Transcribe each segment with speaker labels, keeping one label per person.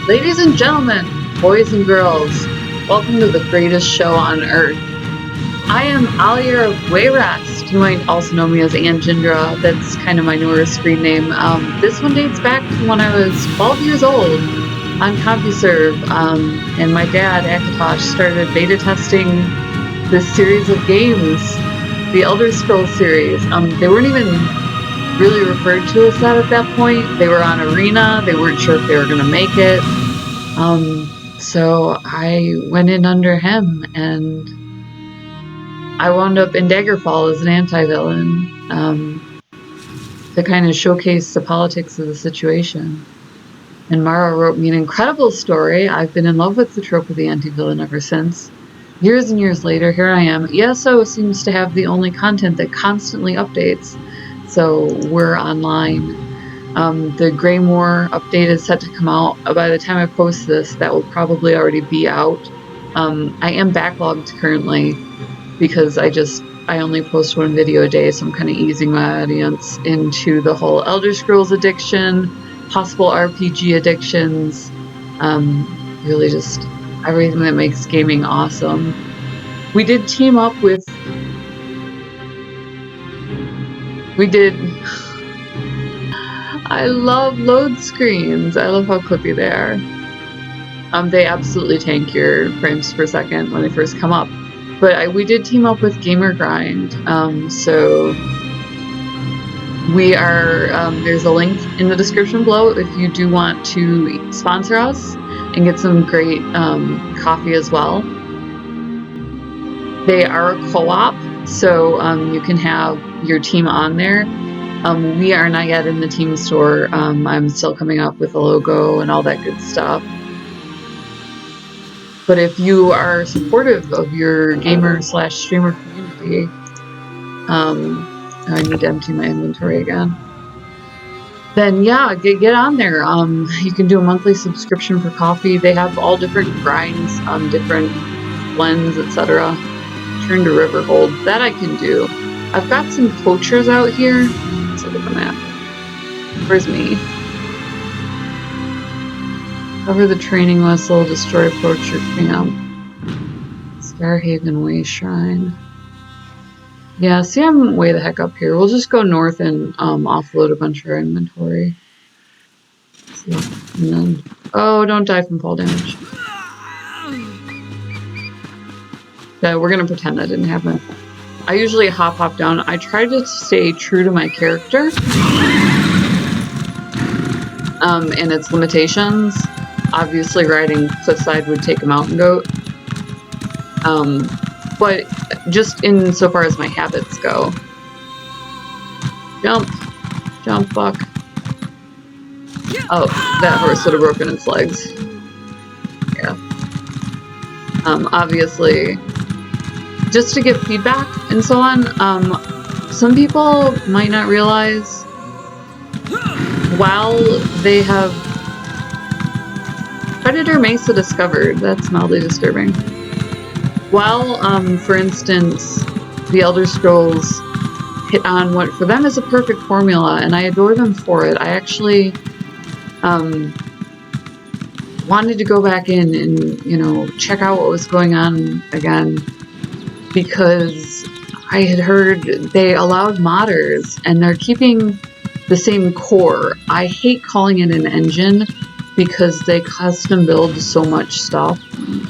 Speaker 1: Ladies and gentlemen, boys and girls, welcome to the greatest show on earth. I am Aliera of Wayrest. You might also know me as Anjindra. That's kind of my newer screen name. This one dates back to when I was 12 years old on CompuServe, and my dad, Akatosh, started beta testing this series of games, the Elder Scrolls series. They weren't even really referred to as that at that point. They were on Arena. They weren't sure if they were going to make it. So I went in under him, and I wound up in Daggerfall as an anti-villain, to kind of showcase the politics of the situation. And Mara wrote me an incredible story. I've been in love with the trope of the anti-villain ever since. Years and years later, here I am. ESO seems to have the only content that constantly updates, so we're online. The Greymoor update is set to come out. By the time I post this, that will probably already be out. I am backlogged currently because I only post one video a day, so I'm kind of easing my audience into the whole Elder Scrolls addiction, possible RPG addictions, really just everything that makes gaming awesome. We did team up with... I love load screens. I love how clippy they are. They absolutely tank your frames per second when they first come up. But we did team up with Gamer Grind. So we are, there's a link in the description below if you do want to sponsor us and get some great coffee as well. They are a co-op, so you can have your team on there. We are not yet in the team store. I'm still coming up with a logo and all that good stuff. But if you are supportive of your gamer/streamer community, I need to empty my inventory again. Then yeah, get on there. You can do a monthly subscription for coffee. They have all different grinds, different blends, etc. Turn to river gold. That I can do. I've got some poachers out here. Let's look at the map. Where's me? Cover the training vessel, destroy poacher camp. Starhaven Way Shrine. Yeah, see, I'm way the heck up here. We'll just go north and offload a bunch of our inventory. And then, oh, don't die from fall damage. Yeah, we're gonna pretend that didn't happen. I usually hop down. I try to stay true to my character and its limitations. Obviously, riding cliffside would take a mountain goat. But just insofar as my habits go. Jump! Jump, fuck. Oh, that horse would have broken its legs. Yeah. Obviously, just to give feedback and so on, some people might not realize while they have Predator Mesa discovered, that's mildly disturbing. While, for instance, the Elder Scrolls hit on what for them is a perfect formula, and I adore them for it, I actually wanted to go back in and, you know, check out what was going on again, because I had heard they allowed modders, and they're keeping the same core. I hate calling it an engine, because they custom build so much stuff. Can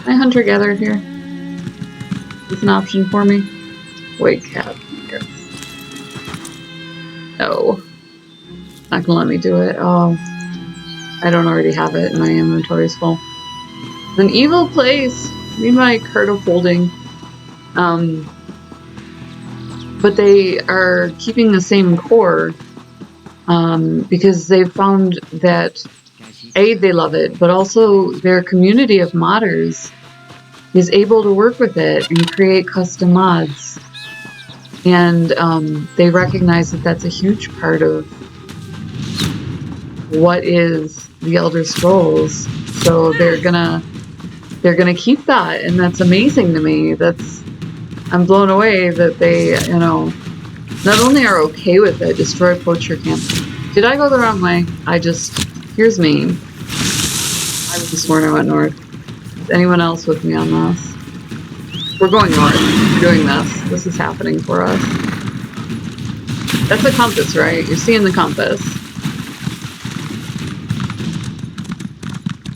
Speaker 1: I hunter-gatherer here? Is an option for me? Wait, cat. Yes. No. Not gonna let me do it. Oh. I don't already have it, and my inventory's full. It's an evil place! Need my cart of holding. But they are keeping the same core, because they've found that A, they love it, but also their community of modders is able to work with it and create custom mods. And they recognize that that's a huge part of what is the Elder Scrolls. So they're gonna keep that, and that's amazing to me. I'm blown away that they, you know, not only are okay with it, destroy poacher camp. Did I go the wrong way? Here's me. sworn I went north. Is anyone else with me on this? We're going north. We're doing this. This is happening for us. That's a compass, right? You're seeing the compass.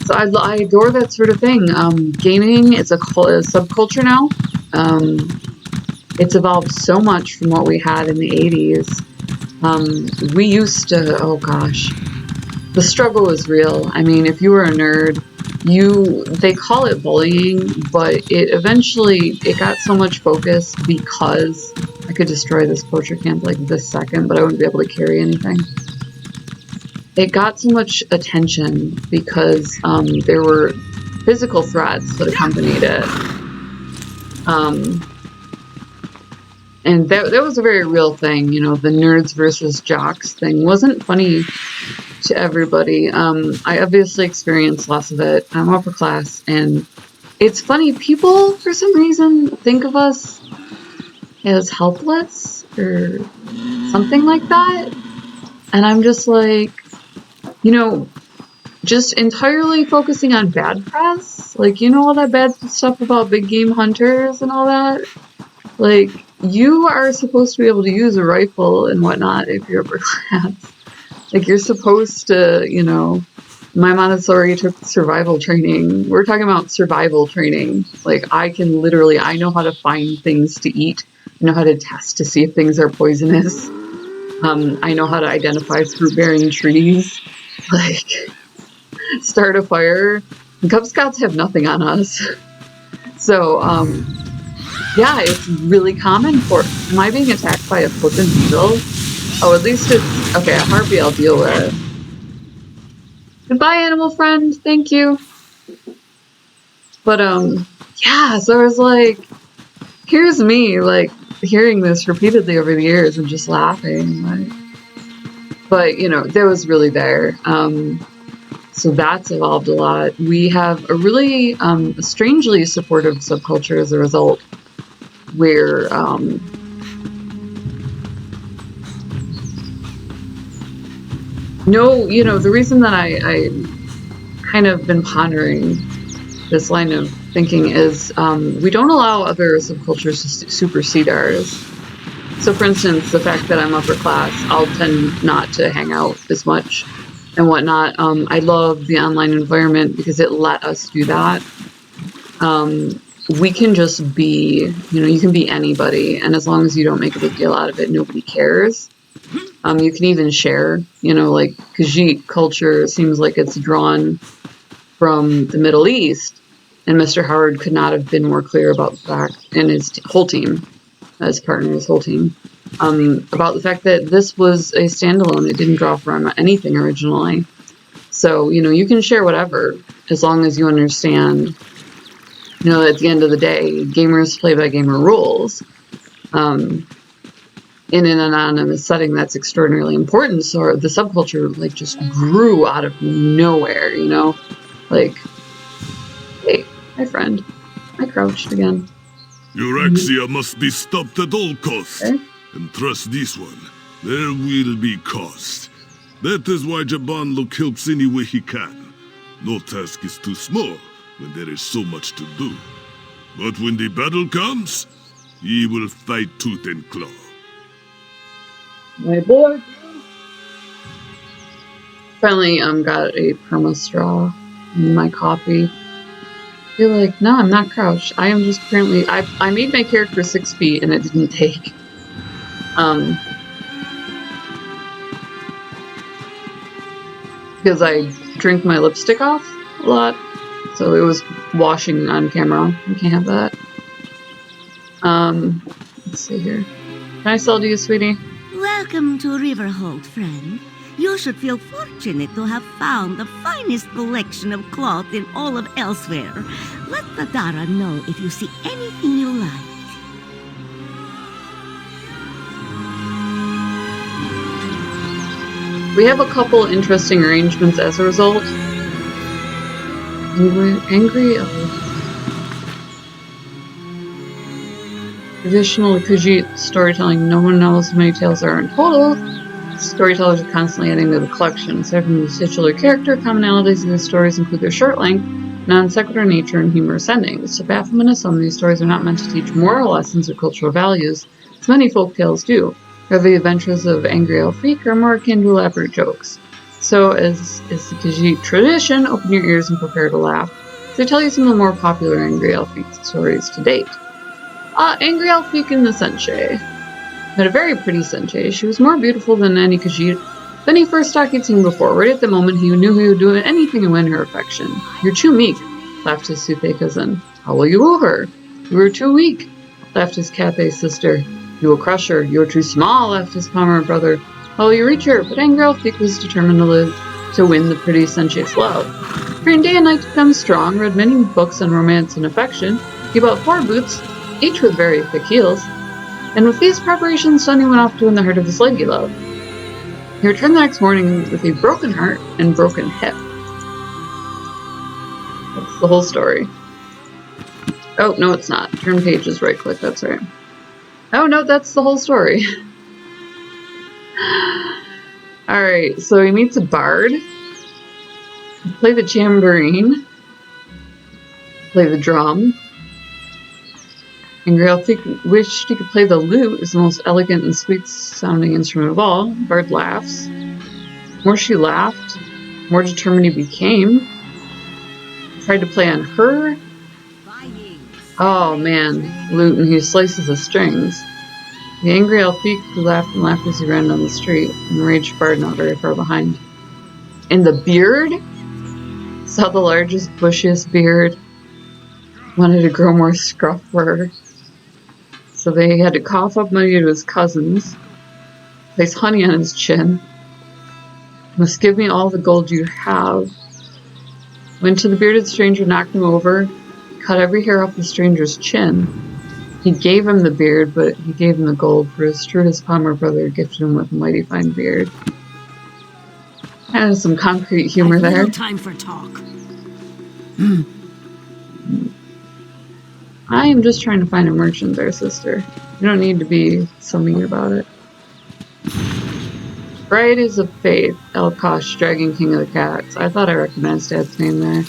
Speaker 1: So I adore that sort of thing. Gaming is a subculture now. It's evolved so much from what we had in the 80s. We used to, oh gosh, the struggle was real. I mean, if you were a nerd, they call it bullying, but it got so much focus because I could destroy this poacher camp like this second, but I wouldn't be able to carry anything. It got so much attention because there were physical threats that accompanied it. And that was a very real thing, you know, the nerds versus jocks thing wasn't funny to everybody. I obviously experienced less of it. I'm upper class, and it's funny, people for some reason think of us as helpless or something like that. And I'm just like, you know, just entirely focusing on bad press. Like, you know, all that bad stuff about big game hunters and all that. Like, you are supposed to be able to use a rifle and whatnot if you're upper class. Like, you're supposed to, you know, my Montessori took survival training. We're talking about survival training. Like, I know how to find things to eat. I know how to test to see if things are poisonous. I know how to identify fruit-bearing trees. Like, start a fire. And Cub Scouts have nothing on us. So, yeah, it's really common for... Am I being attacked by a flippin' beetle? Oh, at least it's... Okay, a harpy I'll deal with. Goodbye, animal friend. Thank you. But, yeah, so I was like... Here's me, like, hearing this repeatedly over the years and just laughing. Like, but, you know, that was really there. So that's evolved a lot. We have a really strangely supportive subculture as a result, where no, you know, the reason that I kind of been pondering this line of thinking is we don't allow other subcultures to supersede ours. So for instance, the fact that I'm upper class, I'll tend not to hang out as much and whatnot. I love the online environment because it let us do that. We can just be, you know, you can be anybody, and as long as you don't make a big deal out of it, nobody cares. You can even share, you know, like Khajiit culture seems like it's drawn from the Middle East, and Mr. Howard could not have been more clear about the fact, and his whole team, as partner, his whole team, about the fact that this was a standalone. It didn't draw from anything originally. So, you know, you can share whatever, as long as you understand, you know, at the end of the day, gamers play by gamer rules. In an anonymous setting, that's extraordinarily important. So the subculture, like, just grew out of nowhere, you know? Like, hey, my friend. I crouched again.
Speaker 2: Euraxia must be stopped at all costs.
Speaker 1: Okay.
Speaker 2: And trust this one, there will be cost. That is why Jabanluk helps any way he can. No task is too small when there is so much to do. But when the battle comes, he will fight tooth and claw.
Speaker 1: My boy. Finally, got a perma straw in my coffee. I feel like, no, I'm not crouched. I am just currently, I made my character 6 feet and it didn't take. Because I drink my lipstick off a lot. So it was washing on camera. You can't have that. Let's see here. Can I sell to you, sweetie?
Speaker 3: Welcome to Riverhold, friend. You should feel fortunate to have found the finest collection of cloth in all of Elsewhere. Let the Dara know if you see anything you like.
Speaker 1: We have a couple interesting arrangements as a result. Angry Traditional Khajiit storytelling. No one knows how many tales are in total. Storytellers are constantly adding to the collection. Aside from the titular character, commonalities of these stories include their short length, non-sequitur nature, and humorous endings. To baffle and some, these stories are not meant to teach moral lessons or cultural values, as many folk tales do. Rather, the adventures of angry Elfique are more akin to elaborate jokes. So, as is the Khajiit tradition, open your ears and prepare to laugh. They tell you some of the more popular angry Elfique stories to date. Angry Elfique in the Senche. Had a very pretty Senche. She was more beautiful than any Khajiit than he first thought he'd seen before. Right at the moment, he knew he would do anything to win her affection. "You're too meek," laughed his Suthe cousin. "How will you woo her?" "You are too weak," laughed his Cathay sister. "You will crush her." "You are too small," laughed his Palmer brother. "How will you reach her?" But angry Elfique was determined to win the pretty Senche's love. Trained day and night to become strong, read many books on romance and affection. He bought 4 boots, each with very thick heels. And with these preparations, Sonny went off to win the heart of his lady love. He returned the next morning with a broken heart and broken hip. That's the whole story. Oh, no, it's not. Turn pages, right click, that's right. Oh, no, that's the whole story. Alright, so he meets a bard. Play the tambourine. Play the drum. Angry Elfique wished he could play the lute, is the most elegant and sweet-sounding instrument of all. Bard laughs. The more she laughed, the more determined he became. He tried to play on her. Oh man, lute, and he slices the strings. The angry Elfique who laughed and laughed as he ran down the street, enraged Bard not very far behind. And the beard? Saw the largest, bushiest beard. Wanted to grow more scruff fur. So they had to cough up money to his cousins, place honey on his chin. "Must give me all the gold you have." Went to the bearded stranger, knocked him over, cut every hair off the stranger's chin. He gave him the beard, but he gave him the gold, for it's true his Palmer brother gifted him with a mighty fine beard. And some concrete humor there.
Speaker 3: No time for talk.
Speaker 1: I am just trying to find a merchant there, sister. You don't need to be so mean about it. Varieties of Faith, Akatosh, Dragon King of the Cats. I thought I recognized Dad's name there.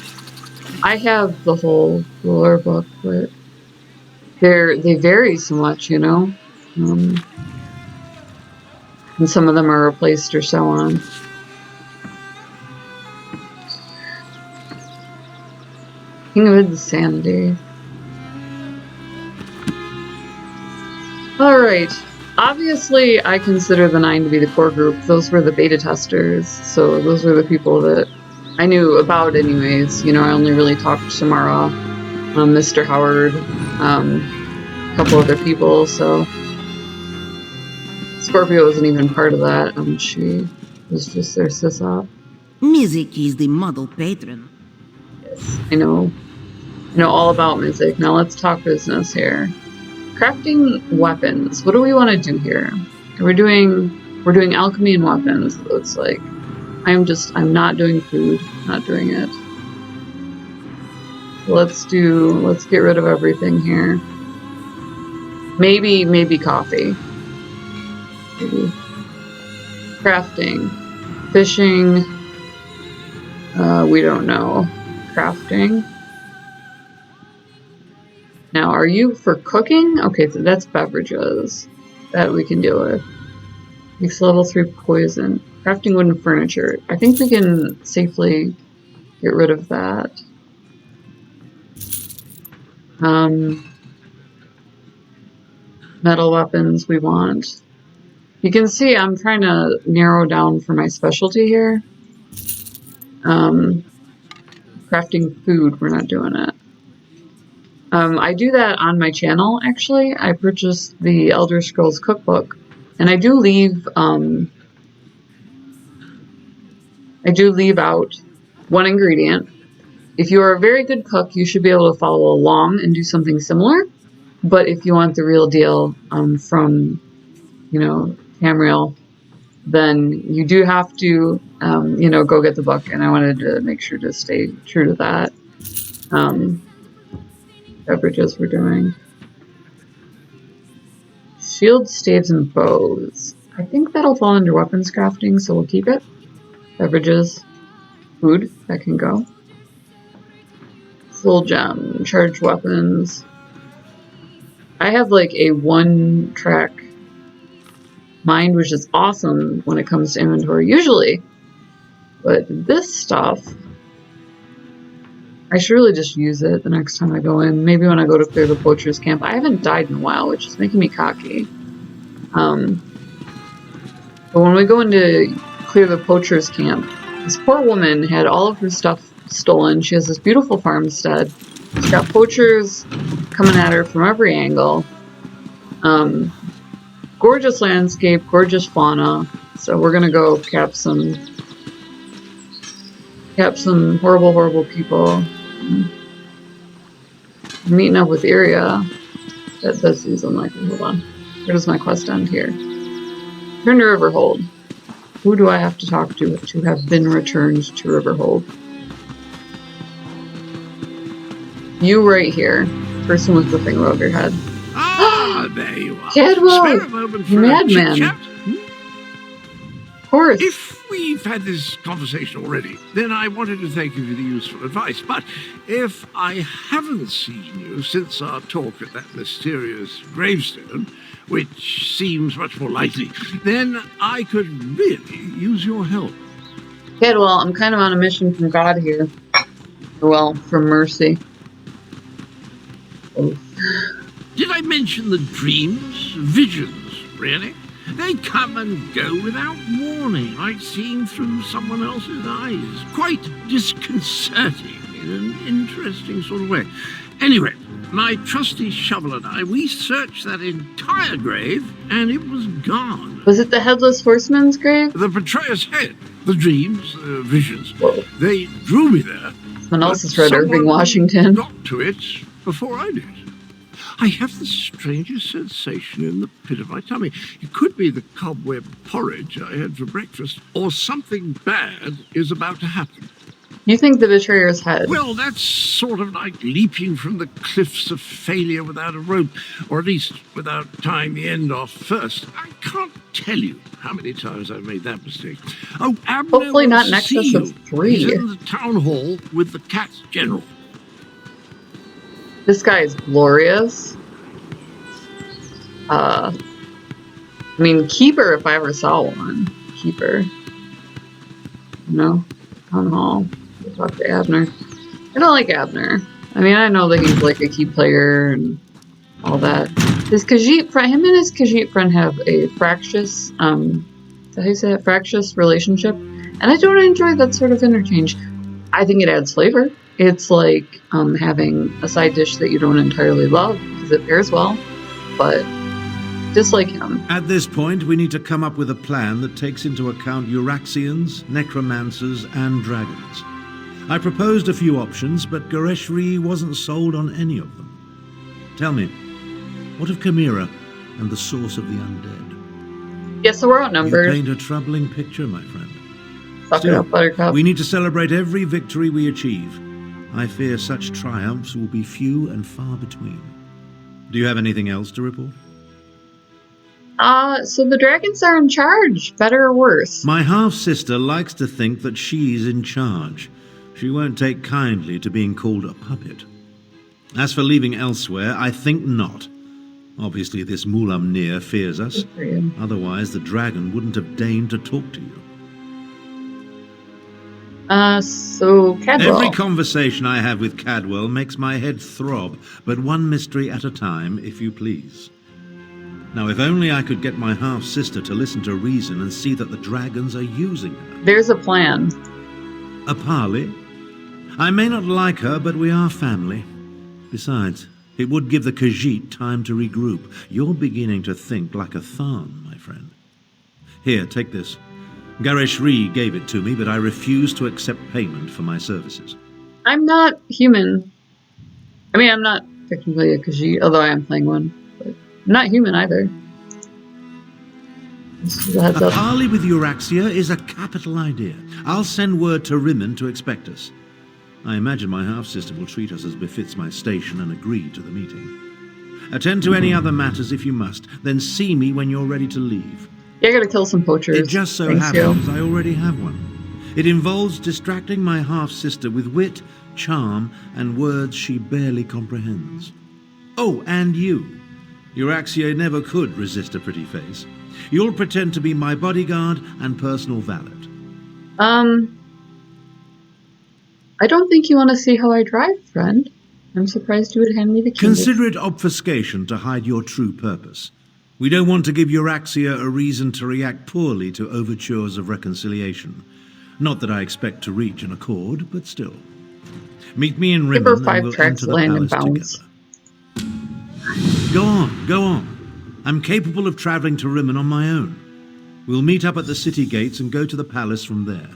Speaker 1: I have the whole lore book, but they vary so much, you know? And some of them are replaced or so on. King of the Sandy. Alright, obviously I consider the 9 to be the core group. Those were the beta testers, so those were the people that I knew about anyways. You know, I only really talked to Mara, Mr. Howard, a couple other people, so Scorpio wasn't even part of that. She was just their sysop.
Speaker 3: Music is the model patron.
Speaker 1: Yes, I know all about music. Now let's talk business here. Crafting weapons. What do we want to do here? We're doing alchemy and weapons, it looks like. I'm not doing food. Not doing it. Let's get rid of everything here. Maybe coffee. Maybe. Crafting. Fishing. We don't know. Crafting. Now, are you for cooking? Okay, so that's beverages. That we can deal with. Makes level 3 poison. Crafting wooden furniture. I think we can safely get rid of that. Metal weapons we want. You can see I'm trying to narrow down for my specialty here. Crafting food, we're not doing it. I do that on my channel, actually. I purchased the Elder Scrolls cookbook, and I do leave out one ingredient. If you are a very good cook, you should be able to follow along and do something similar. But if you want the real deal from, Tamriel, then you do have to, go get the book. And I wanted to make sure to stay true to that. Beverages we're doing. Shield, staves, and bows. I think that'll fall under weapons crafting, so we'll keep it. Beverages, food, that can go. Full gem, charged weapons. I have like a one-track mind, which is awesome when it comes to inventory, usually. But this stuff, I should really just use it the next time I go in. Maybe when I go to clear the poacher's camp. I haven't died in a while, which is making me cocky. But when we go into clear the poacher's camp, this poor woman had all of her stuff stolen. She has this beautiful farmstead. She's got poachers coming at her from every angle. Gorgeous landscape, gorgeous fauna. So we're gonna go cap some horrible, horrible people. I'm meeting up with Iria. That does seem unlikely. Hold on. Where does my quest end here? Return to Riverhold. Who do I have to talk to have been returned to Riverhold? You right here. Person with the thing above your head.
Speaker 4: Ah, there you are.
Speaker 1: Cadwell! Madman. Of course.
Speaker 4: If we've had this conversation already, then I wanted to thank you for the useful advice. But if I haven't seen you since our talk at that mysterious gravestone, which seems much more likely, then I could really use your help.
Speaker 1: Cadwell, I'm kind of on a mission from God here. Well, from mercy. Oh.
Speaker 4: Did I mention the dreams? Visions, really? They come and go without warning, like seeing through someone else's eyes. Quite disconcerting in an interesting sort of way. Anyway, my trusty shovel and I, we searched that entire grave, and it was gone.
Speaker 1: Was it the Headless Horseman's grave?
Speaker 4: The betrayer's head, the dreams, visions,
Speaker 1: Whoa.
Speaker 4: They drew me there.
Speaker 1: Someone else has read Irving Washington.
Speaker 4: Got to it before I did. I have the strangest sensation in the pit of my tummy. It could be the cobweb porridge I had for breakfast, or something bad is about to happen.
Speaker 1: You think the betrayer's head?
Speaker 4: Well, that's sort of like leaping from the cliffs of failure without a rope, or at least without tying the end off first. I can't tell you how many times I've made that mistake. Oh, Abner,
Speaker 1: hopefully not in excess of 3.
Speaker 4: He's in the town hall with the Cat's General.
Speaker 1: This guy is glorious. I mean, Keeper, if I ever saw one. Keeper. No? Town Hall. We'll talk to Abner. I don't like Abner. I mean, I know that he's like a key player and all that. His Khajiit friend, him and his Khajiit friend have a fractious, is that how you say it? Fractious relationship. And I don't enjoy that sort of interchange. I think it adds flavor. It's like having a side dish that you don't entirely love because it pairs well, but dislike him.
Speaker 5: At this point, we need to come up with a plan that takes into account Euraxians, necromancers, and dragons. I proposed a few options, but Gareshri wasn't sold on any of them. Tell me, what of Chimera and the source of the undead?
Speaker 1: Yeah, so we're outnumbered.
Speaker 5: You paint a troubling picture, my friend.
Speaker 1: Fuck it up, Buttercup.
Speaker 5: We need to celebrate every victory we achieve. I fear such triumphs will be few and far between. Do you have anything else to report?
Speaker 1: So the dragons are in charge, better or worse?
Speaker 5: My half-sister likes to think that she's in charge. She won't take kindly to being called a puppet. As for leaving elsewhere, I think not. Obviously, this Mulamnir fears us.
Speaker 1: Good for you.
Speaker 5: Otherwise, the dragon wouldn't have deigned to talk to you.
Speaker 1: So Cadwell.
Speaker 5: Every conversation I have with Cadwell makes my head throb, but one mystery at a time, if you please. Now, if only I could get my half-sister to listen to reason and see that the dragons are using her.
Speaker 1: There's a plan.
Speaker 5: A parley? I may not like her, but we are family. Besides, it would give the Khajiit time to regroup. You're beginning to think like a Tharn, my friend. Here, take this. Gareshri gave it to me, but I refuse to accept payment for my services. I'm
Speaker 1: not human. I mean, I'm not technically a Khajiit, although I am playing one. But I'm not human either.
Speaker 5: A parley with Euraxia is a capital idea. I'll send word to Rimmen to expect us. I imagine my half-sister will treat us as befits my station and agree to the meeting. Attend to any other matters if you must, then see me when you're ready to leave.
Speaker 1: I gotta kill some poachers.
Speaker 5: It just so
Speaker 1: Thanks, yo.
Speaker 5: happens I already have one. It involves distracting my half-sister with wit, charm, and words she barely comprehends. Oh, and you. Euraxia never could resist a pretty face. You'll pretend to be my bodyguard and personal valet.
Speaker 1: I don't think you want to see how I drive, friend. I'm surprised you would hand me the keys.
Speaker 5: Consider it obfuscation to hide your true purpose. We don't want to give Euraxia a reason to react poorly to overtures of reconciliation. Not that I expect to reach an accord, but still. Meet me in Rimmon and we'll enter the palace together. Go on. I'm capable of traveling to Rimmon on my own. We'll meet up at the city gates and go to the palace from there.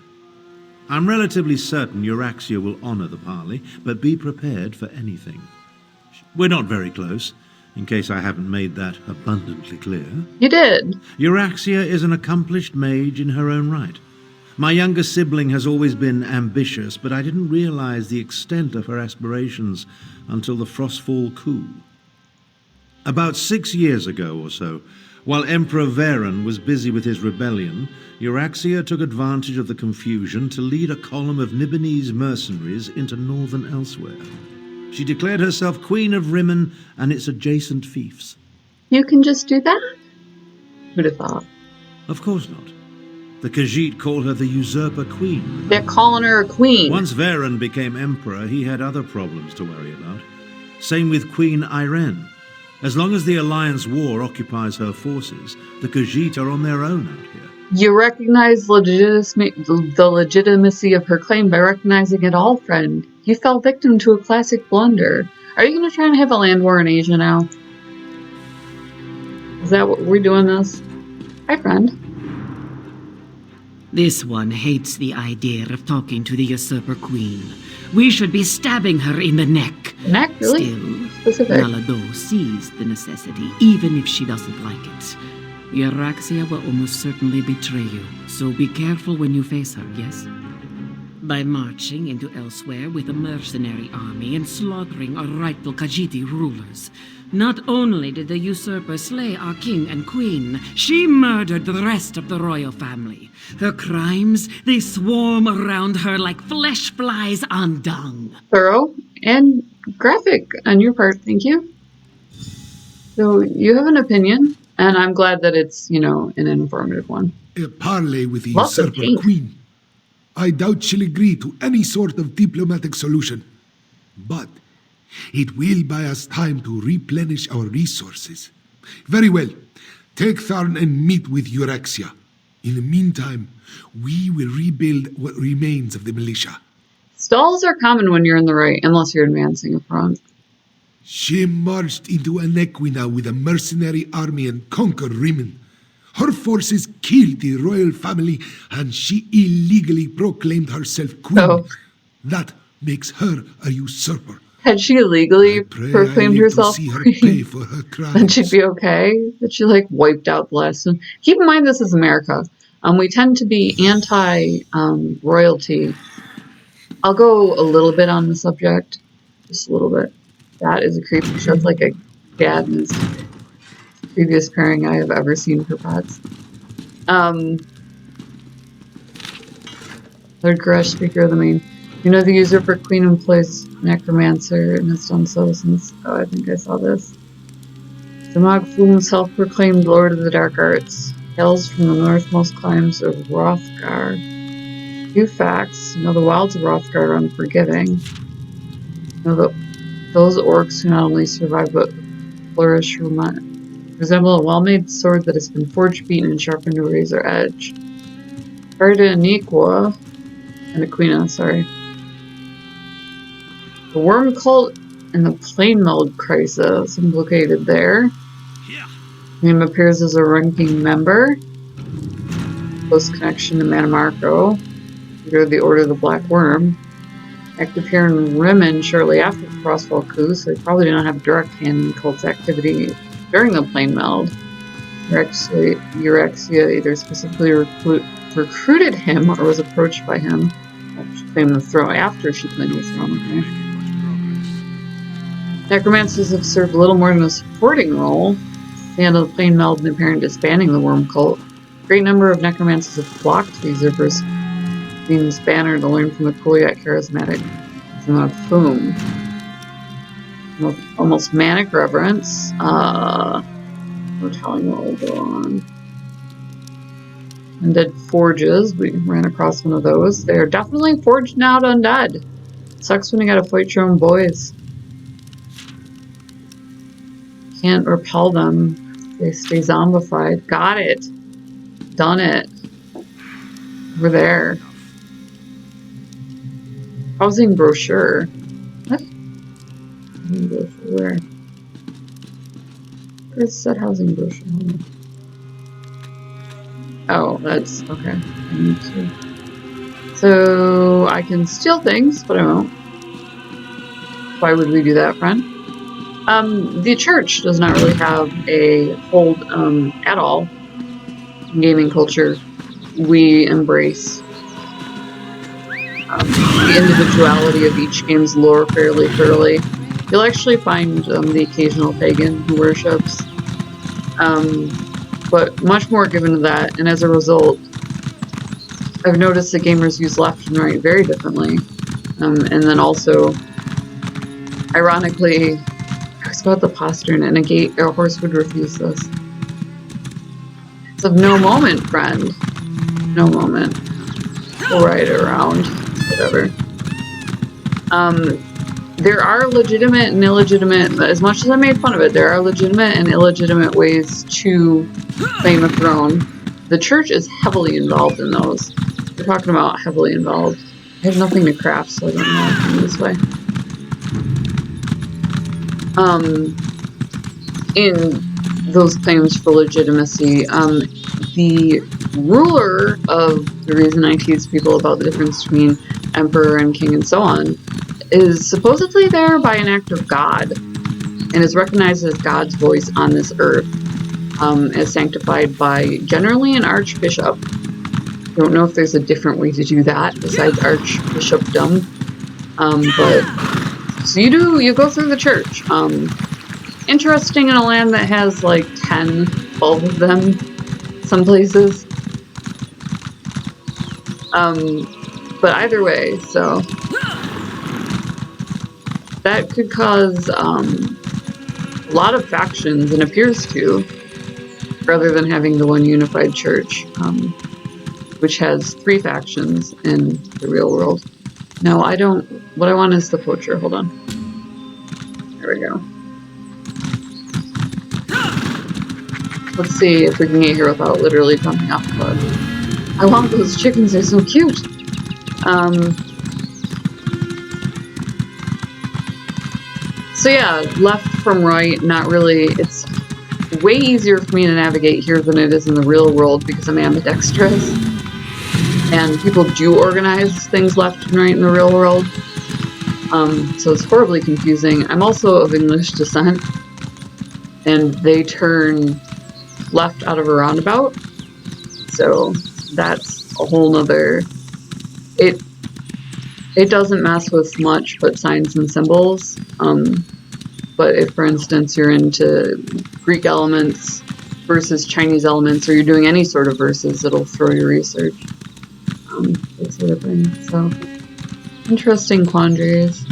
Speaker 5: I'm relatively certain Euraxia will honor the parley, but be prepared for anything. We're not very close, in case I haven't made that abundantly clear.
Speaker 1: You did.
Speaker 5: Euraxia is an accomplished mage in her own right. My younger sibling has always been ambitious, but I didn't realize the extent of her aspirations until the Frostfall coup. About 6 years ago or so, while Emperor Varen was busy with his rebellion, Euraxia took advantage of the confusion to lead a column of Nibonese mercenaries into northern Elsewhere. She declared herself Queen of Rimmon and its adjacent fiefs.
Speaker 1: You can just do that? Who'd have thought?
Speaker 5: Of course not. The Khajiit call her the Usurper Queen.
Speaker 1: They're calling her a queen.
Speaker 5: Once Varen became emperor, he had other problems to worry about. Same with Queen Irene. As long as the Alliance War occupies her forces, the Khajiit are on their own out here.
Speaker 1: You recognize the legitimacy of her claim by recognizing it all, friend. You fell victim to a classic blunder. Are you going to try and have a land war in Asia now? Is that what we're doing this? Hi, friend.
Speaker 6: This one hates the idea of talking to the Usurper Queen. We should be stabbing her in the neck.
Speaker 1: Neck, really?
Speaker 6: Still,
Speaker 1: specific.
Speaker 6: Nalado sees the necessity, even if she doesn't like it. Euraxia will almost certainly betray you, so be careful when you face her, yes? By marching into Elsewhere with a mercenary army and slaughtering our rightful Khajiiti rulers. Not only did the usurper slay our king and queen, she murdered the rest of the royal family. Her crimes, they swarm around her like flesh flies on dung.
Speaker 1: Thorough and graphic on your part, thank you. So you have an opinion, and I'm glad that it's, an informative one.
Speaker 7: A parley with the
Speaker 1: Lots of
Speaker 7: usurper
Speaker 1: ink.
Speaker 7: queen. I doubt she'll agree to any sort of diplomatic solution. But it will buy us time to replenish our resources. Very well. Take Tharn and meet with Euraxia. In the meantime, we will rebuild what remains of the militia.
Speaker 1: Stalls are common when you're in the right, unless you're advancing a front.
Speaker 7: She marched into Anequina with a mercenary army and conquered Rimmon. Her forces killed the royal family, and she illegally proclaimed herself queen.
Speaker 1: Oh.
Speaker 7: That makes her a usurper.
Speaker 1: Had she illegally proclaimed herself
Speaker 7: to see her
Speaker 1: queen,
Speaker 7: pay for her crimes.
Speaker 1: then she'd be okay. That she wiped out the last one. Keep in mind, this is America. We tend to be anti-royalty. I'll go a little bit on the subject, just a little bit. That is a creepy. Sounds like a dad in his previous pairing I have ever seen for pets. Lord Koresh, Speaker of the Main. The usurper queen employs necromancer and has done so since... Oh, I think I saw this. Zamag Foom, self-proclaimed Lord of the Dark Arts, hails from the northmost climes of Hrothgar. Few facts. The wilds of Hrothgar are unforgiving. Those orcs who not only survive but flourish resemble a well-made sword that has been forged, beaten, and sharpened to a razor edge. Arda Aniqua, and Aquina, sorry. The worm cult and the plane meld crisis implicated there. Him appears as a ranking member. Close connection to Manamarco, leader of the Order of the Black Worm. Active here in Rimmon shortly after the Frostfall coup, so they probably do not have direct hand in cult's activity during the plane meld. Euraxia either specifically recruited him or was approached by him after she claimed the throne. Okay. Necromancers have served little more than a supporting role. They handle the plane meld and apparent disbanding the worm cult. great number of necromancers have flocked to usurpers Queen's banner to learn from the cool yet charismatic Foom. Almost manic reverence. No telling what will go on. Undead forges. We ran across one of those. They are definitely forged out undead. Sucks when you gotta fight your own boys. Can't repel them. They stay zombified. Got it. Done it. We're there. Housing brochure. What? Where? Where's that housing brochure? Oh, that's okay. I need to. So I can steal things, but I won't. Why would we do that, friend? The church does not really have a hold at all in gaming culture. We embrace the individuality of each game's lore fairly thoroughly. You'll actually find the occasional pagan who worships, but much more given to that, and as a result, I've noticed that gamers use left and right very differently, and then also, ironically, I was about the postern, and a horse would refuse this. It's of no moment, friend. No moment. We'll ride it around. Whatever. There are legitimate and illegitimate, as much as I made fun of it, there are legitimate and illegitimate ways to claim a throne. The church is heavily involved in those. We're talking about heavily involved. I have nothing to craft, so I don't know how to come this way. In those claims for legitimacy, the ruler of the reason I tease people about the difference between emperor and king and so on is supposedly there by an act of God and is recognized as God's voice on this earth, as sanctified by generally an archbishop. Don't know if there's a different way to do that besides archbishopdom, but so you go through the church. Interesting in a land that has like 10, 12 of them some places. But either way, so that could cause a lot of factions, and appears to, rather than having the one unified church, which has 3 factions in the real world. No, I don't. What I want is the poacher. Hold on. There we go. Let's see if we can get here without literally jumping off the bug. I want those chickens. They're so cute. So yeah, left from right, not really. It's way easier for me to navigate here than it is in the real world because I'm ambidextrous. And people do organize things left and right in the real world. So it's horribly confusing. I'm also of English descent, and they turn left out of a roundabout. So that's a whole nother... It doesn't mess with much but signs and symbols. But if, for instance, you're into Greek elements versus Chinese elements, or you're doing any sort of verses, it'll throw your research. That sort of thing. So, interesting quandaries.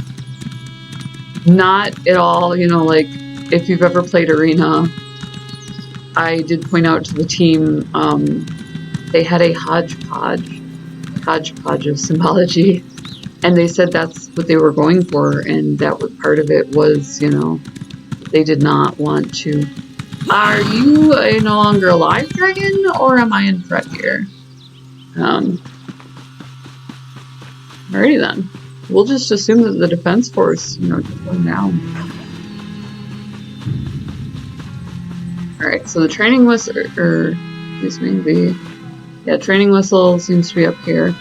Speaker 1: Not at all, you know, like, if you've ever played Arena, I did point out to the team, they had a hodgepodge of symbology, and they said that's what they were going for, and that was part of it was, you know, they did not want to. Are you a no longer alive dragon, or am I in threat here? Alrighty then. We'll just assume that the defense force, you know, just went down. Alright, so the training whistle, excuse me, training whistle seems to be up here.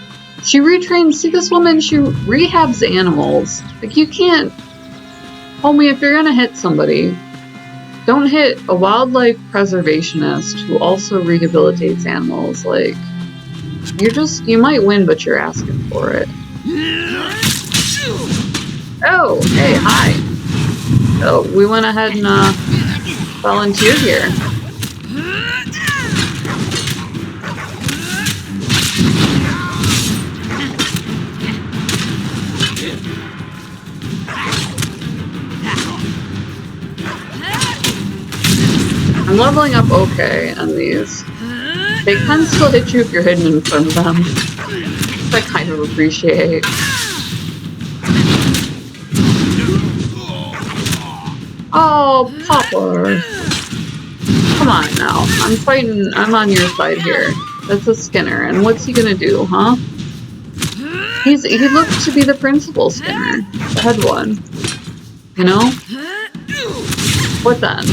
Speaker 1: She retrains, see this woman, she rehabs animals. Like, you can't, homie, if you're gonna hit somebody, don't hit a wildlife preservationist who also rehabilitates animals. Like, you might win, but you're asking for it. Oh, hey, hi. So, we went ahead and, volunteered here. I'm leveling up okay on these. They can still hit you if you're hidden in front of them. Which I kind of appreciate. Oh, Poplar. Come on now. I'm on your side here. That's a Skinner, and what's he gonna do, huh? He looks to be the principal Skinner. The head one. You know? What then?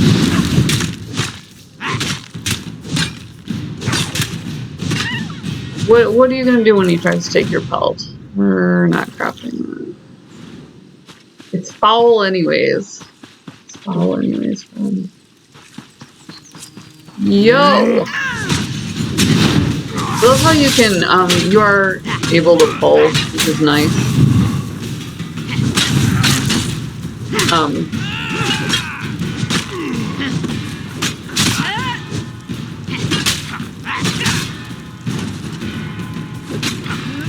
Speaker 1: What are you gonna do when he tries to take your pelt? We're not crafting that. It's foul anyways. It's foul anyways, friend. Yo! I love how you can, you are able to pull, which is nice.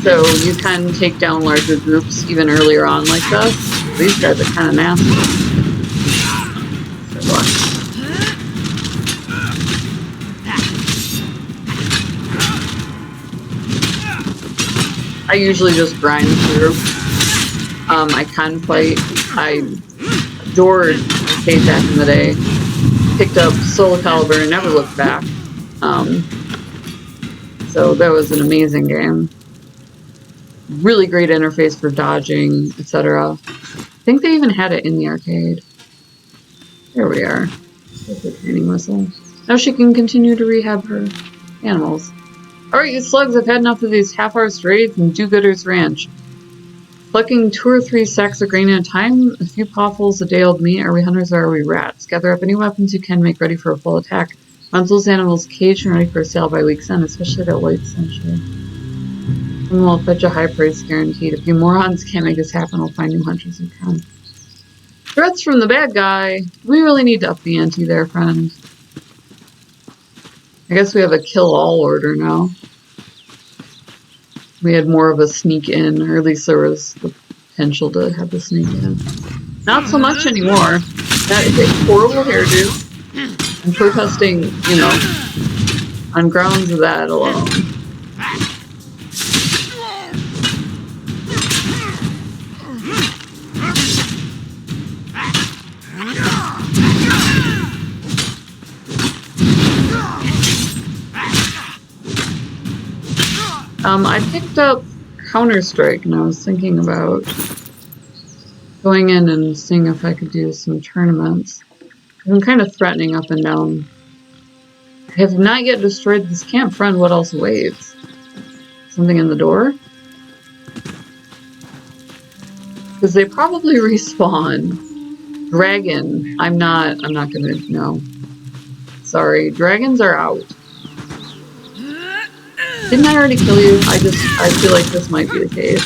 Speaker 1: So you can take down larger groups even earlier on like this. These guys are kind of nasty. I usually just grind through. I can fight. I adored arcade back in the day. Picked up Soul Calibur and never looked back. So that was an amazing game. Really great interface for dodging, etc. I think they even had it in the arcade. There we are. There's the training whistle. Now she can continue to rehab her animals. Alright, you slugs, I've had enough of these half-hour raids and do-gooders ranch. Plucking 2 or 3 sacks of grain at a time, a few potfuls of day-old meat. Are we hunters or are we rats? Gather up any weapons you can, make ready for a full attack. Once those animals caged and ready for a sale by week's end, especially that white century. And we'll fetch a high price guaranteed. If you morons can't make this happen, we'll find new hunters who can. Threats from the bad guy. We really need to up the ante there, friend. I guess we have a kill-all order now. We had more of a sneak in, or at least there was the potential to have the sneak in. Not so much anymore. That is a horrible hairdo. I'm protesting, you know, on grounds of that alone. I picked up Counter-Strike and I was thinking about going in and seeing if I could do some tournaments. I'm kind of threatening up and down. I have not yet destroyed this camp, friend. What else awaits? Something in the door? Because they probably respawn. Dragon. I'm not gonna, no. Sorry, dragons are out. Didn't I already kill you? I feel like this might be the case.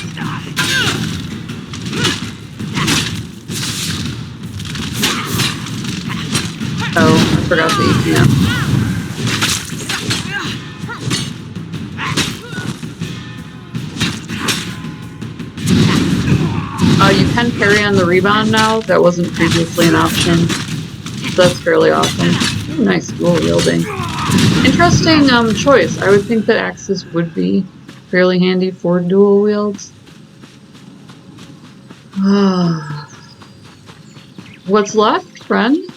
Speaker 1: Oh, I forgot the ATM. You can parry on the rebound now. That wasn't previously an option. So that's fairly awesome. Ooh, nice dual wielding. Interesting choice. I would think that axes would be fairly handy for dual wields. What's left, friend?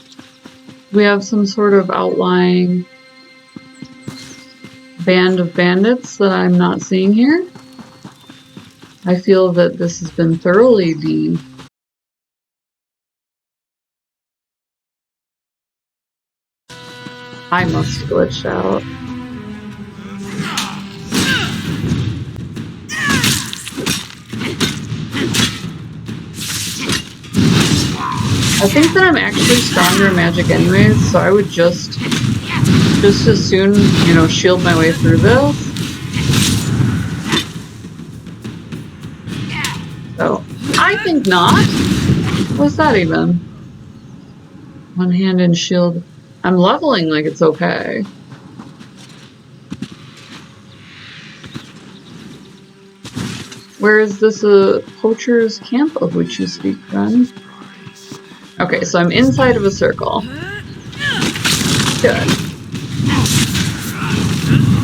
Speaker 1: We have some sort of outlying band of bandits that I'm not seeing here. I feel that this has been thoroughly I must glitch out. I think that I'm actually stronger in magic anyways, so I would just as soon, you know, shield my way through this. So, I think not. What's that even? One hand and shield. I'm leveling like it's okay. Where is this poacher's camp of which you speak, friend? Okay, so I'm inside of a circle. Good.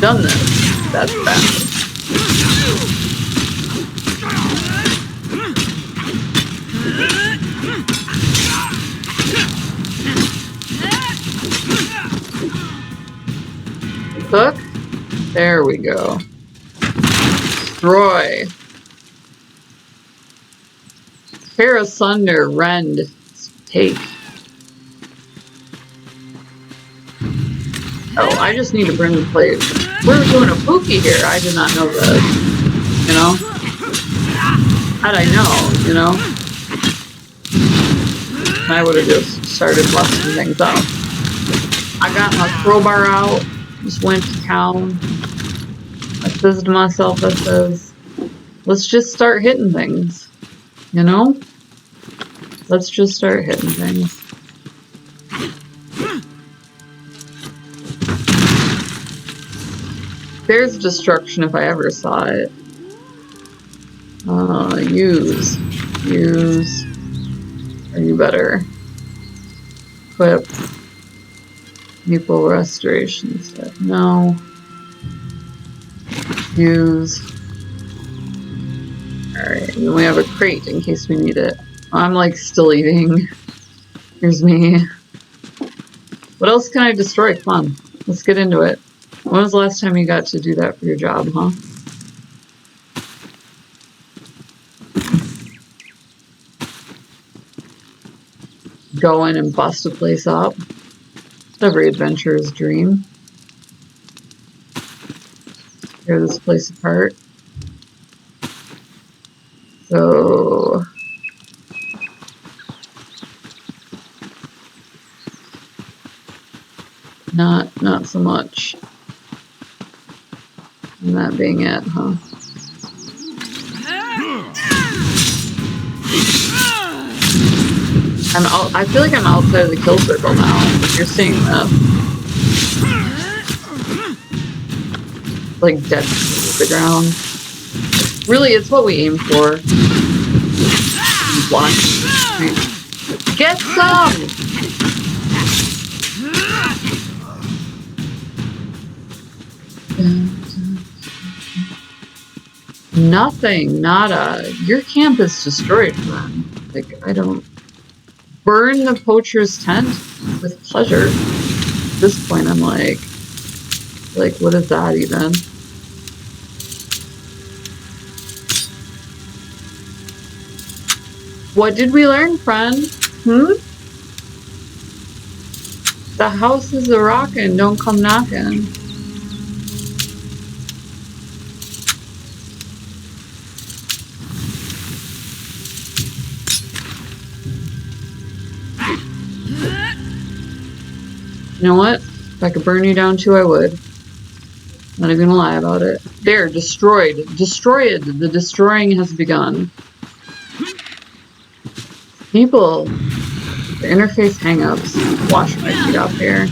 Speaker 1: Done this. That's bad. Hook. There we go. Destroy. Tear asunder, rend, take. Oh, I just need to bring the plate. We're doing a pookie here. I did not know this. You know? How'd I know, you know? I would have just started busting things up. I got my crowbar out, just went to town. I says to myself, I says, let's just start hitting things. You know? Let's just start hitting things. There's destruction if I ever saw it. Use. Are you better? Equip. Equal restoration set. No. Use. Alright, and then we have a crate in case we need it. I'm like still eating. Here's me. What else can I destroy? Come on. Let's get into it. When was the last time you got to do that for your job, huh? Go in and bust a place up. It's every adventurer's dream. Tear this place apart. So... Not so much. And that being it, huh? I feel like I'm outside of the kill circle now. If you're seeing that. Like dead to the ground. Really, it's what we aim for. Block. Get some! Nothing, nada. Your camp is destroyed, man. Like, I don't... Burn the poacher's tent with pleasure. At this point, I'm like, what is that even? What did we learn, friend? The house is a rockin', don't come knockin'. You know what? If I could burn you down too, I would. Not even gonna lie about it. There, destroyed. Destroyed. The destroying has begun. People, the interface hangups. Wash my feet up here.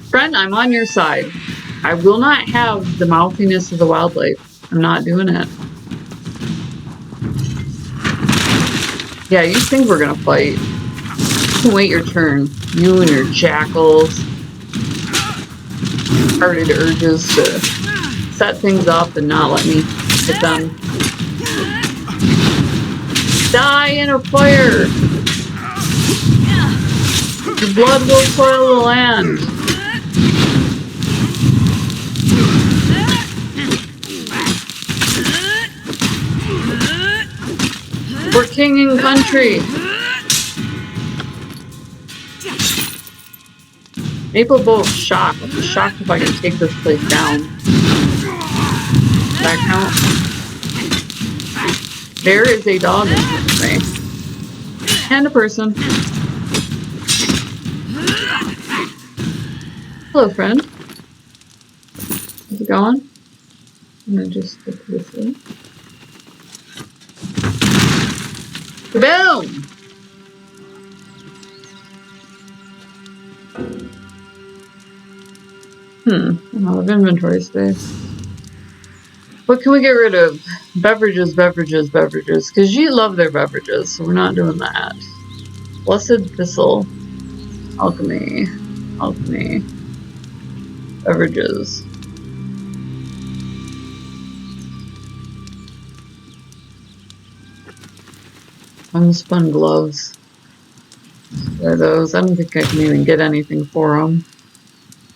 Speaker 1: Friend, I'm on your side. I will not have the mouthiness of the wildlife. I'm not doing it. Yeah, you think we're gonna fight. You can wait your turn. You and your jackals. Hearted urges to set things up and not let me hit them. Die in a fire! Your blood will soil the land. For king and country. Maple both shocked. I'm shocked if I can take this place down. Does that count? There is a dog in front of me. And a person. Hello, friend. How's it going? I'm gonna just stick this in. Boom! A lot of inventory space. What can we get rid of? Beverages. Because you love their beverages, so we're not doing that. Blessed Thistle. Alchemy. Beverages. Unspun gloves. What are those? I don't think I can even get anything for them.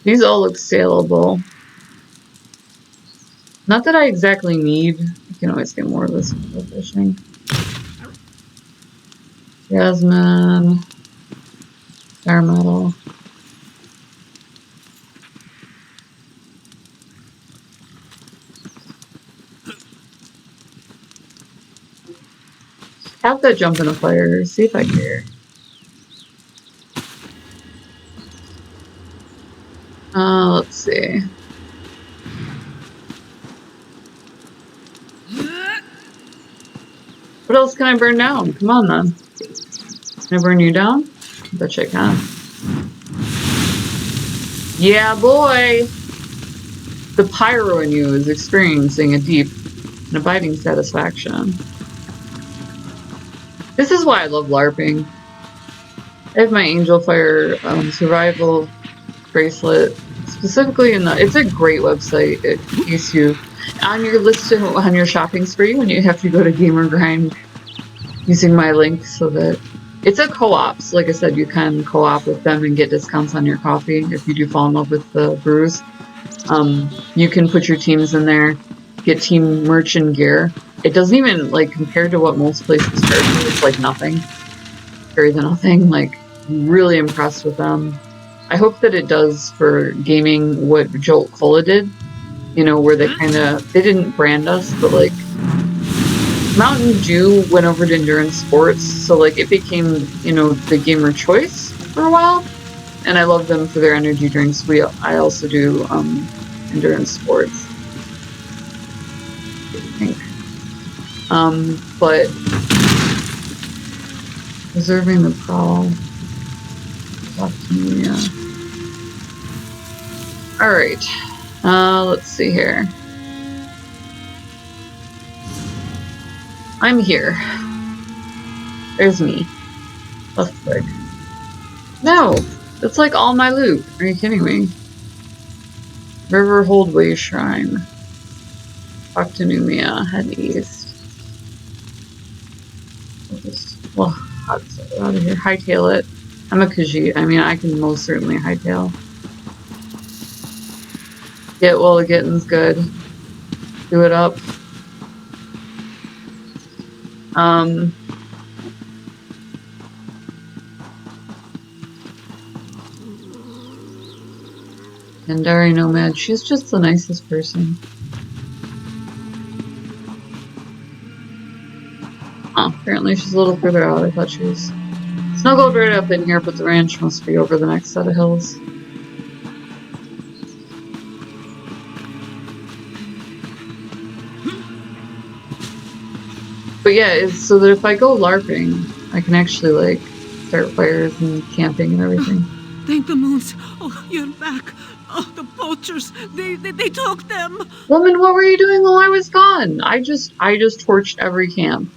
Speaker 1: These all look saleable. Not that I exactly need. You can always get more of this for fishing. Jasmine. Star metal. Have that jump in a fire. See if I care. Let's see. What else can I burn down? Come on, then. Can I burn you down? I bet you I can. Yeah, boy! The pyro in you is experiencing a deep and abiding satisfaction. This is why I love LARPing. I have my Angel Fire survival bracelet, specifically in the. It's a great website. It keeps you on your list on your shopping spree when you have to go to Gamer Grind, using my link so that it's a co-op. So like I said, you can co-op with them and get discounts on your coffee if you do fall in love with the brews. You can put your teams in there, get team merch and gear. It doesn't even, like, compared to what most places charge you, it's like nothing. Very to nothing. Like, really impressed with them. I hope that it does for gaming what Jolt Cola did. You know, where they they didn't brand us, but like, Mountain Dew went over to endurance sports, so like it became, you know, the gamer choice for a while. And I love them for their energy drinks. I also do endurance sports. I think. But preserving the prowl. Yeah. Alright. Let's see here. I'm here. There's me. Left click. No! That's like all my loot. Are you kidding me? Riverhold Way Shrine. Talk to Numia. Head east. Well, out of here. Hightail it. I'm a Khajiit. I mean, I can most certainly hightail. Get while the getting's good. Do it up. Andari Nomad, she's just the nicest person. Oh, apparently she's a little further out. I thought she was snuggled right up in here, but the ranch must be over the next set of hills. But yeah, so that if I go LARPing, I can actually, like, start fires and camping and everything.
Speaker 6: Thank the moons. Oh, you're back. Oh, the poachers. They took them.
Speaker 1: Woman, what were you doing while I was gone? I just torched every camp.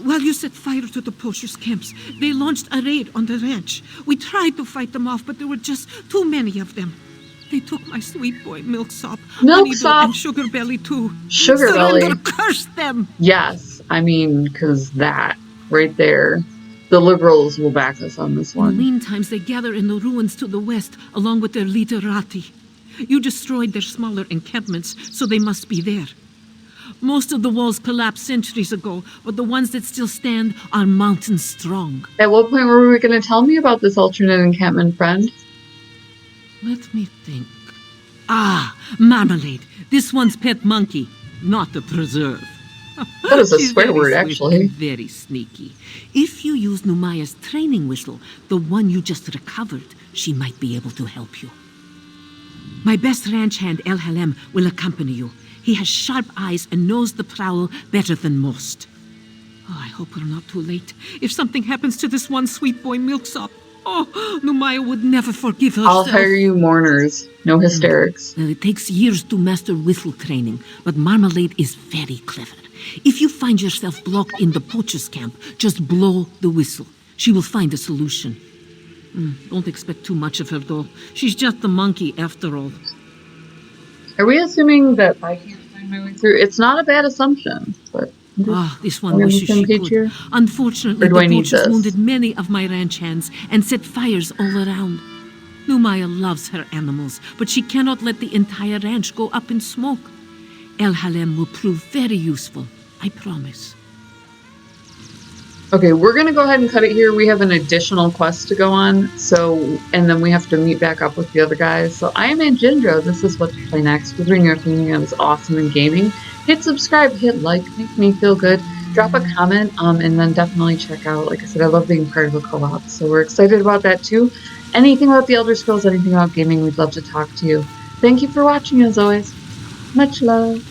Speaker 6: While you set fire to the poachers' camps, they launched a raid on the ranch. We tried to fight them off, but there were just too many of them. They took my sweet boy, Milksop, Honeydew, and Sugar Belly, too.
Speaker 1: Sugar Belly?
Speaker 6: Curse them!
Speaker 1: Yes, I mean, because that, right there, the liberals will back us on this one.
Speaker 6: In the meantime, they gather in the ruins to the west, along with their literati. You destroyed their smaller encampments, so they must be there. Most of the walls collapsed centuries ago, but the ones that still stand are mountain strong.
Speaker 1: At what point were we going to tell me about this alternate encampment, friend?
Speaker 6: Let me think. Ah, Marmalade. This one's pet monkey, not the preserve.
Speaker 1: That is a swear word, actually.
Speaker 6: Very sneaky. If you use Numaya's training whistle, the one you just recovered, she might be able to help you. My best ranch hand, El Halem, will accompany you. He has sharp eyes and knows the prowl better than most. Oh, I hope we're not too late. If something happens to this one sweet boy Milksop, Oh, Numaya would never forgive
Speaker 1: I'll
Speaker 6: herself.
Speaker 1: hire you mourners. No hysterics.
Speaker 6: Well, it takes years to master whistle training, but Marmalade is very clever. If you find yourself blocked in the poacher's camp, just blow the whistle. She will find a solution. Don't expect too much of her, though. She's just a monkey, after all.
Speaker 1: Are we assuming that I can't find my way through? It's not a bad assumption, but...
Speaker 6: This one wishes she could.
Speaker 1: Here?
Speaker 6: Unfortunately,
Speaker 1: Or do
Speaker 6: the
Speaker 1: I need
Speaker 6: poachers
Speaker 1: this?
Speaker 6: wounded many of my ranch hands and set fires all around. Numaya loves her animals, but she cannot let the entire ranch go up in smoke. El Halem will prove very useful, I promise.
Speaker 1: Okay, we're gonna go ahead and cut it here. We have an additional quest to go on, and then we have to meet back up with the other guys. So I am Anjindro. This is What to Play Next. We're doing everything that was awesome in gaming. Hit subscribe, hit like, make me feel good. Drop a comment, and then definitely check out. Like I said, I love being part of a co-op, so we're excited about that too. Anything about the Elder Scrolls, anything about gaming, we'd love to talk to you. Thank you for watching, as always. Much love.